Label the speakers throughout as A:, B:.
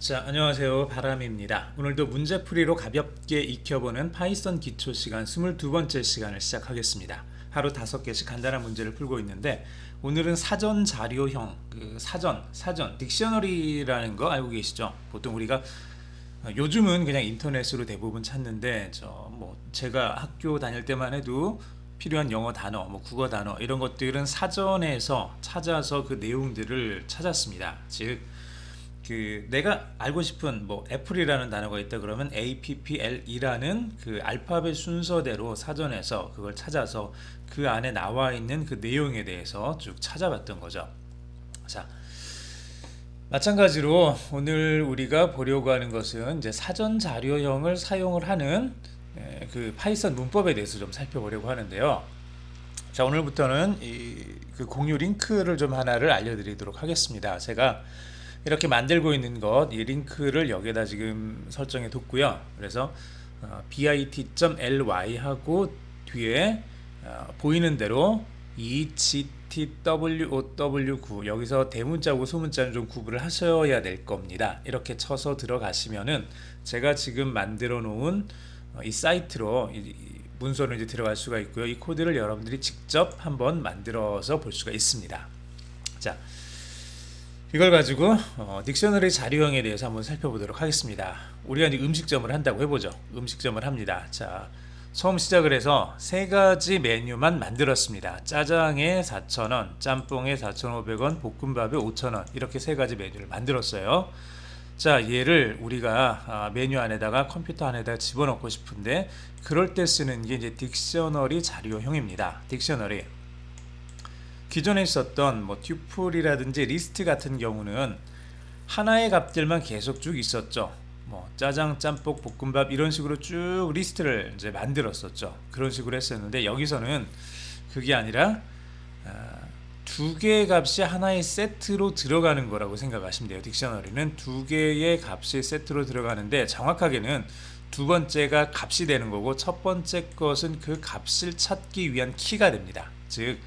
A: 자, 안녕하세요. 바람입니다. 오늘도 문제풀이로 가볍게 익혀보는 파이썬 기초 시간 22번째 시간을 시작하겠습니다. 하루 5개씩 간단한 문제를 풀고 있는데 오늘은 사전 자료형, 사전, 딕셔너리라는 거 알고 계시죠? 보통 우리가 요즘은 그냥 인터넷으로 대부분 찾는데 제가 학교 다닐 때만 해도 필요한 영어 단어, 국어 단어 이런 것들은 사전에서 찾아서 그 내용들을 찾았습니다. 즉 내가 알고 싶은 애플이라는 단어가 있다 그러면 APPL이라는 그 알파벳 순서대로 사전에서 그걸 찾아서 그 안에 나와 있는 그 내용에 대해서 쭉 찾아봤던 거죠. 자, 마찬가지로 오늘 우리가 보려고 하는 것은 이제 사전 자료형을 사용을 하는 그 파이썬 문법에 대해서 좀 살펴보려고 하는데요. 자, 오늘부터는 그 공유 링크를 좀 하나를 알려드리도록 하겠습니다. 제가 이렇게 만들고 있는 것, 이 링크를 여기에다 지금 설정해 뒀고요. 그래서 bit.ly 하고 뒤에 보이는 대로 EGTWOW9 여기서 대문자고 소문자는 좀 구분을 하셔야 될 겁니다. 이렇게 쳐서 들어가시면은 제가 지금 만들어 놓은 이 사이트로 이 문서로 이제 들어갈 수가 있고요. 이 코드를 여러분들이 직접 한번 만들어서 볼 수가 있습니다. 자, 이걸 가지고 딕셔너리 자료형에 대해서 한번 살펴보도록 하겠습니다. 우리가 이제 음식점을 한다고 해보죠. 음식점을 합니다. 자, 처음 시작을 해서 세 가지 메뉴만 만들었습니다. 짜장에 4,000원, 짬뽕에 4,500원, 볶음밥에 5,000원 이렇게 세 가지 메뉴를 만들었어요. 자, 얘를 우리가 메뉴 안에다가 컴퓨터 안에다가 집어넣고 싶은데 그럴 때 쓰는 게 이제 딕셔너리 자료형입니다. 딕셔너리. 기존에 있었던 튜플이라든지 리스트 같은 경우는 하나의 값들만 계속 쭉 있었죠. 짜장, 짬뽕, 볶음밥 이런 식으로 쭉 리스트를 이제 만들었었죠. 그런 식으로 했었는데 여기서는 그게 아니라 두 개의 값이 하나의 세트로 들어가는 거라고 생각하시면 돼요. 딕셔너리는 두 개의 값이 세트로 들어가는데 정확하게는 두 번째가 값이 되는 거고 첫 번째 것은 그 값을 찾기 위한 키가 됩니다. 즉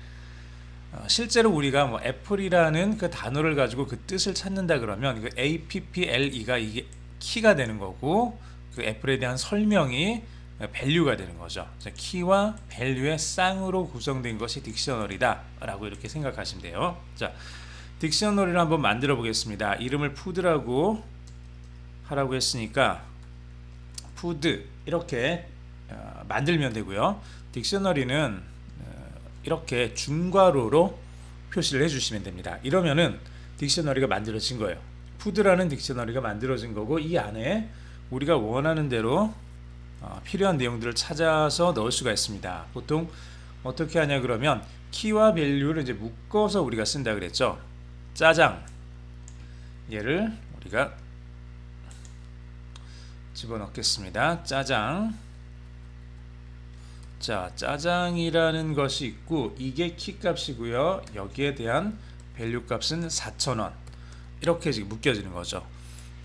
A: 실제로 우리가 애플이라는 그 단어를 가지고 그 뜻을 찾는다 그러면 그 APPLE가 이게 키가 되는 거고 그 애플에 대한 설명이 밸류가 되는 거죠. 키와 밸류의 쌍으로 구성된 것이 딕셔너리다 라고 이렇게 생각하시면 돼요. 자, 딕셔너리를 한번 만들어 보겠습니다. 이름을 푸드라고 하라고 했으니까 푸드 이렇게 만들면 되고요. 딕셔너리는 이렇게 중괄호로 표시를 해주시면 됩니다. 이러면은 딕셔너리가 만들어진 거예요. 푸드라는 딕셔너리가 만들어진 거고 이 안에 우리가 원하는 대로 필요한 내용들을 찾아서 넣을 수가 있습니다. 보통 어떻게 하냐 그러면 키와 밸류를 이제 묶어서 우리가 쓴다 그랬죠. 짜장 얘를 우리가 집어넣겠습니다. 짜장. 자, 짜장이라는 것이 있고 이게 키 값이고요. 여기에 대한 밸류 값은 4,000원 이렇게 지금 묶여지는 거죠.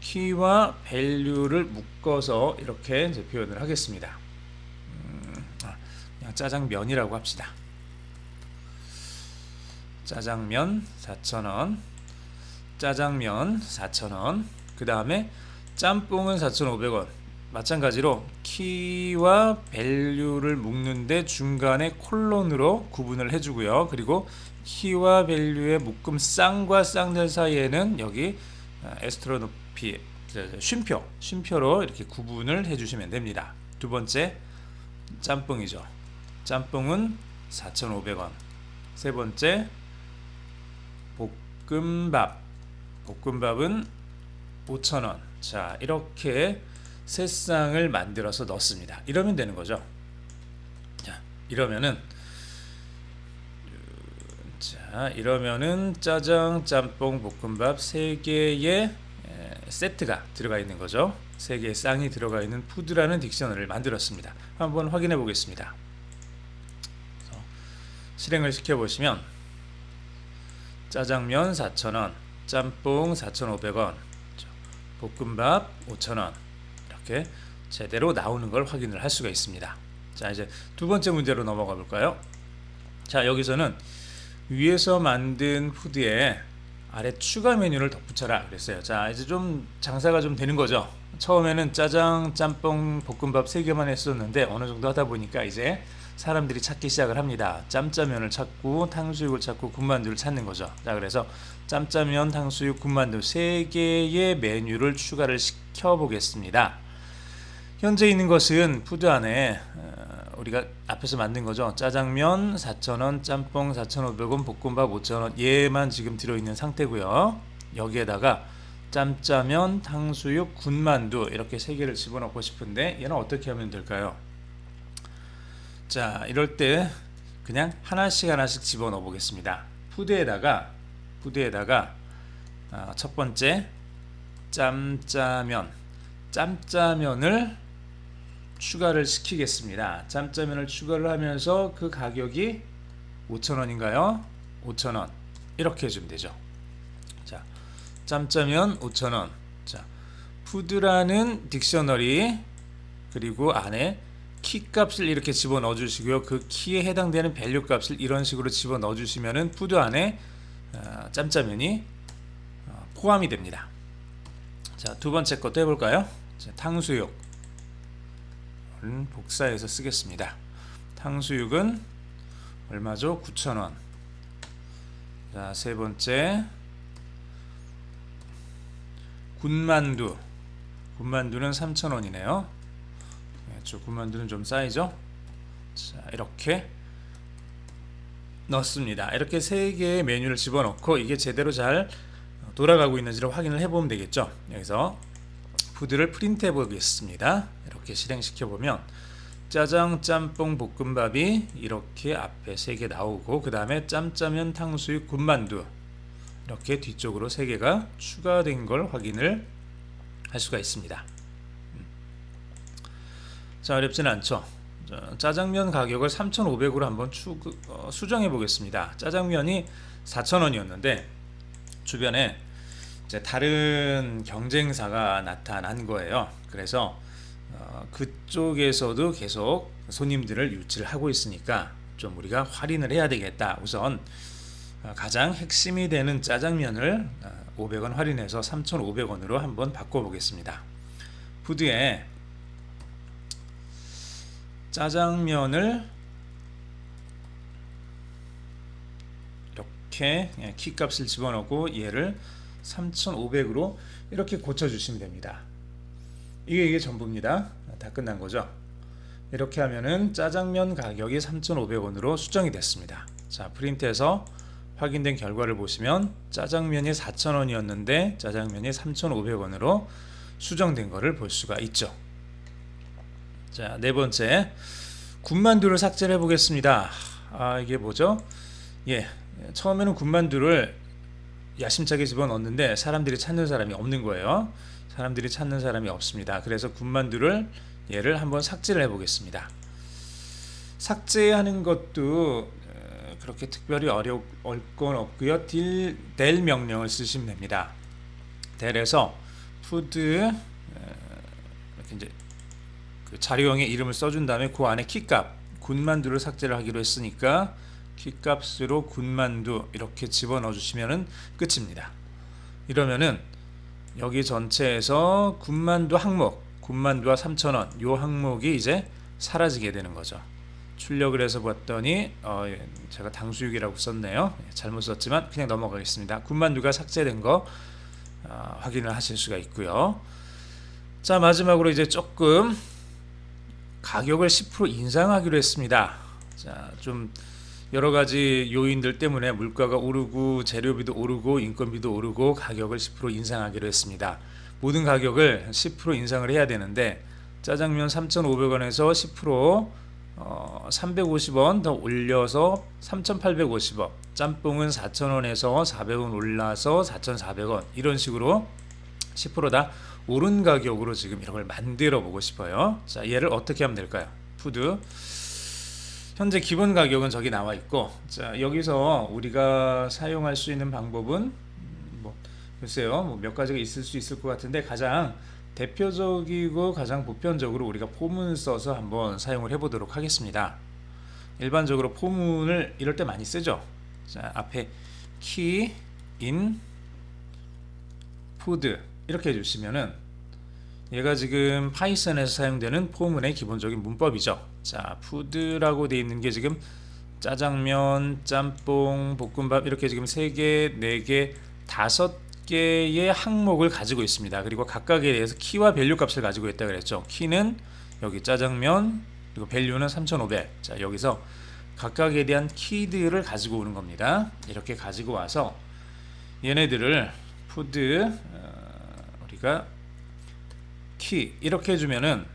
A: 키와 밸류를 묶어서 이렇게 이제 표현을 하겠습니다. 그냥 짜장면이라고 합시다. 짜장면 4,000원, 짜장면 4,000원. 그 다음에 짬뽕은 4,500원. 마찬가지로 키와 밸류를 묶는데 중간에 콜론으로 구분을 해주고요. 그리고 키와 밸류의 묶음 쌍과 쌍들 사이에는 여기 에스트로노피 쉼표로 이렇게 구분을 해주시면 됩니다. 두 번째 짬뽕이죠. 짬뽕은 4,500원. 세 번째 볶음밥은 5,000원. 자, 이렇게 세 쌍을 만들어서 넣습니다. 이러면 되는 거죠. 자, 이러면은 짜장, 짬뽕, 볶음밥 세 개의 세트가 들어가 있는 거죠. 세 개의 쌍이 들어가 있는 푸드라는 딕셔너리를 만들었습니다. 한번 확인해 보겠습니다. 실행을 시켜 보시면 짜장면 4,000원, 짬뽕 4,500원, 볶음밥 5,000원 이렇게 제대로 나오는 걸 확인을 할 수가 있습니다. 자, 이제 두 번째 문제로 넘어가 볼까요? 자, 여기서는 위에서 만든 푸드에 아래 추가 메뉴를 덧붙여라 그랬어요. 자, 이제 좀 장사가 좀 되는 거죠. 처음에는 짜장, 짬뽕, 볶음밥 3개만 했었는데 어느 정도 하다 보니까 이제 사람들이 찾기 시작을 합니다. 짬짜면을 찾고 탕수육을 찾고 군만두를 찾는 거죠. 자, 그래서 짬짜면, 탕수육, 군만두 3개의 메뉴를 추가를 시켜 보겠습니다. 현재 있는 것은 푸드 안에 우리가 앞에서 만든 거죠. 짜장면 4,000원, 짬뽕 4,500원, 볶음밥 5,000원 얘만 지금 들어있는 상태고요. 여기에다가 짬짜면, 탕수육, 군만두 이렇게 3개를 집어넣고 싶은데 얘는 어떻게 하면 될까요? 자, 이럴 때 그냥 하나씩 집어넣어 보겠습니다. 푸드에다가 첫 번째 짬짜면을 추가를 시키겠습니다. 짬짜면을 추가를 하면서 그 가격이 5,000원인가요? 5,000원 이렇게 해주면 되죠. 자, 짬짜면 5,000원. 자, 푸드라는 딕셔너리 그리고 안에 키 값을 이렇게 집어넣어 주시고요. 그 키에 해당되는 밸류 값을 이런 식으로 집어넣어 주시면은 푸드 안에 짬짜면이 포함이 됩니다. 자, 두 번째 것도 해볼까요? 자, 탕수육 복사해서 쓰겠습니다. 탕수육은 얼마죠? 9,000원. 자, 세 번째 군만두는 3,000원이네요. 군만두는 좀 쌓이죠? 자, 이렇게 넣습니다. 이렇게 3개의 메뉴를 집어넣고 이게 제대로 잘 돌아가고 있는지를 확인을 해보면 되겠죠. 여기서 푸드를 프린트 해보겠습니다. 이렇게 실행시켜 보면 짜장, 짬뽕, 볶음밥이 이렇게 앞에 3개 나오고 그 다음에 짬짜면, 탕수육, 군만두 이렇게 뒤쪽으로 3개가 추가된 걸 확인을 할 수가 있습니다. 자, 어렵진 않죠. 짜장면 가격을 3,500으로 한번 수정해 보겠습니다. 짜장면이 4,000원이었는데 주변에 이제 다른 경쟁사가 나타난 거예요. 그래서 그쪽에서도 계속 손님들을 유치를 하고 있으니까 좀 우리가 할인을 해야 되겠다. 우선 가장 핵심이 되는 짜장면을 500원 할인해서 3,500원으로 한번 바꿔보겠습니다. 푸드에 짜장면을 이렇게 키값을 집어넣고 얘를 3,500으로 이렇게 고쳐주시면 됩니다. 이게 전부입니다. 다 끝난 거죠. 이렇게 하면은 짜장면 가격이 3,500원으로 수정이 됐습니다. 자, 프린트해서 확인된 결과를 보시면 짜장면이 4,000원이었는데 짜장면이 3,500원으로 수정된 것을 볼 수가 있죠. 자, 네 번째 군만두를 삭제를 해보겠습니다. 이게 뭐죠? 예, 처음에는 군만두를 야심차게 집어넣었는데 사람들이 찾는 사람이 없는 거예요. 사람들이 찾는 사람이 없습니다. 그래서 군만두를 얘를 한번 삭제를 해보겠습니다. 삭제하는 것도 그렇게 특별히 어려울 건 없고요. del 명령을 쓰시면 됩니다. del에서 푸드 이렇게 이제 그 자료형의 이름을 써준 다음에 그 안에 키값 군만두를 삭제를 하기로 했으니까 키값으로 군만두 이렇게 집어넣어 주시면은 끝입니다. 이러면은 여기 전체에서 군만두 항목 군만두와 3,000원 요 항목이 이제 사라지게 되는 거죠. 출력을 해서 봤더니 제가 탕수육이라고 썼네요. 잘못 썼지만 그냥 넘어가겠습니다. 군만두가 삭제된 거 확인을 하실 수가 있고요. 자, 마지막으로 이제 조금 가격을 10% 인상하기로 했습니다. 자, 좀 여러 가지 요인들 때문에 물가가 오르고 재료비도 오르고 인건비도 오르고 가격을 10% 인상하기로 했습니다. 모든 가격을 10% 인상을 해야 되는데 짜장면 3,500원에서 10% 350원 더 올려서 3,850원, 짬뽕은 4,000원에서 400원 올라서 4,400원 이런 식으로 10% 다 오른 가격으로 지금 이런 걸 만들어 보고 싶어요. 자, 얘를 어떻게 하면 될까요? 푸드 현재 기본 가격은 저기 나와 있고, 자, 여기서 우리가 사용할 수 있는 방법은 글쎄요, 몇 가지가 있을 수 있을 것 같은데 가장 대표적이고 가장 보편적으로 우리가 포문을 써서 한번 사용을 해보도록 하겠습니다. 일반적으로 포문을 이럴 때 많이 쓰죠. 자, 앞에 key, in, 푸드 이렇게 해주시면은 얘가 지금 파이썬에서 사용되는 포문의 기본적인 문법이죠. 자, 푸드라고 되어 있는 게 지금 짜장면, 짬뽕, 볶음밥 이렇게 지금 3개, 4개, 5개의 항목을 가지고 있습니다. 그리고 각각에 대해서 키와 밸류 값을 가지고 있다 그랬죠. 키는 여기 짜장면, 그리고 밸류는 3500. 자, 여기서 각각에 대한 키들을 가지고 오는 겁니다. 이렇게 가지고 와서 얘네들을 푸드 우리가 키 이렇게 해주면은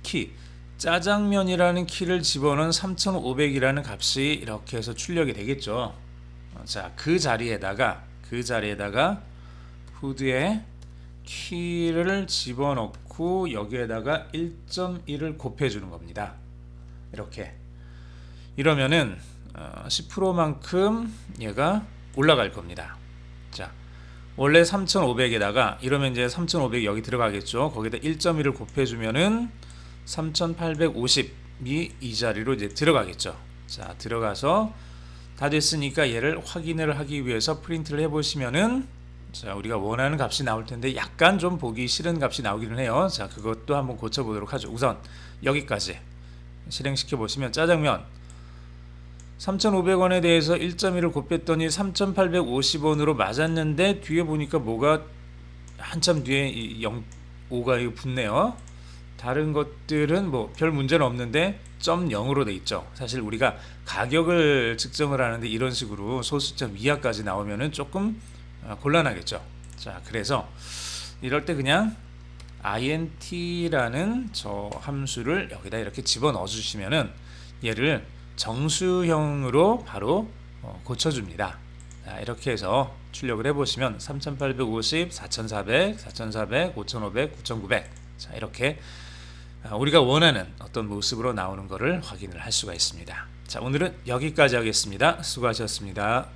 A: 키 짜장면이라는 키를 집어넣은 3500이라는 값이 이렇게 해서 출력이 되겠죠. 자, 그 자리에다가 푸드의 키를 집어넣고 여기에다가 1.1을 곱해주는 겁니다. 이렇게 이러면은 10%만큼 얘가 올라갈 겁니다. 자, 원래 3500에다가 이러면 이제 3500 여기 들어가겠죠. 거기다 1.1을 곱해주면은 3850이 이 자리로 이제 들어가겠죠. 자, 들어가서 다 됐으니까 얘를 확인을 하기 위해서 프린트를 해보시면은 자, 우리가 원하는 값이 나올 텐데 약간 좀 보기 싫은 값이 나오기는 해요. 자, 그것도 한번 고쳐보도록 하죠. 우선 여기까지 실행시켜 보시면 짜장면 3,500원에 대해서 1.1을 곱했더니 3,850원으로 맞았는데 뒤에 보니까 뭐가 한참 뒤에 5가 붙네요. 다른 것들은 뭐 별 문제는 없는데 0.0으로 돼 있죠. 사실 우리가 가격을 측정을 하는데 이런 식으로 소수점 이하까지 나오면은 조금 곤란하겠죠. 자, 그래서 이럴 때 그냥 int라는 저 함수를 여기다 이렇게 집어넣어 주시면은 얘를 정수형으로 바로 고쳐줍니다. 자, 이렇게 해서 출력을 해보시면 3850, 4400, 4400, 5500, 9900 자, 이렇게 우리가 원하는 어떤 모습으로 나오는 것을 확인을 할 수가 있습니다. 자, 오늘은 여기까지 하겠습니다. 수고하셨습니다.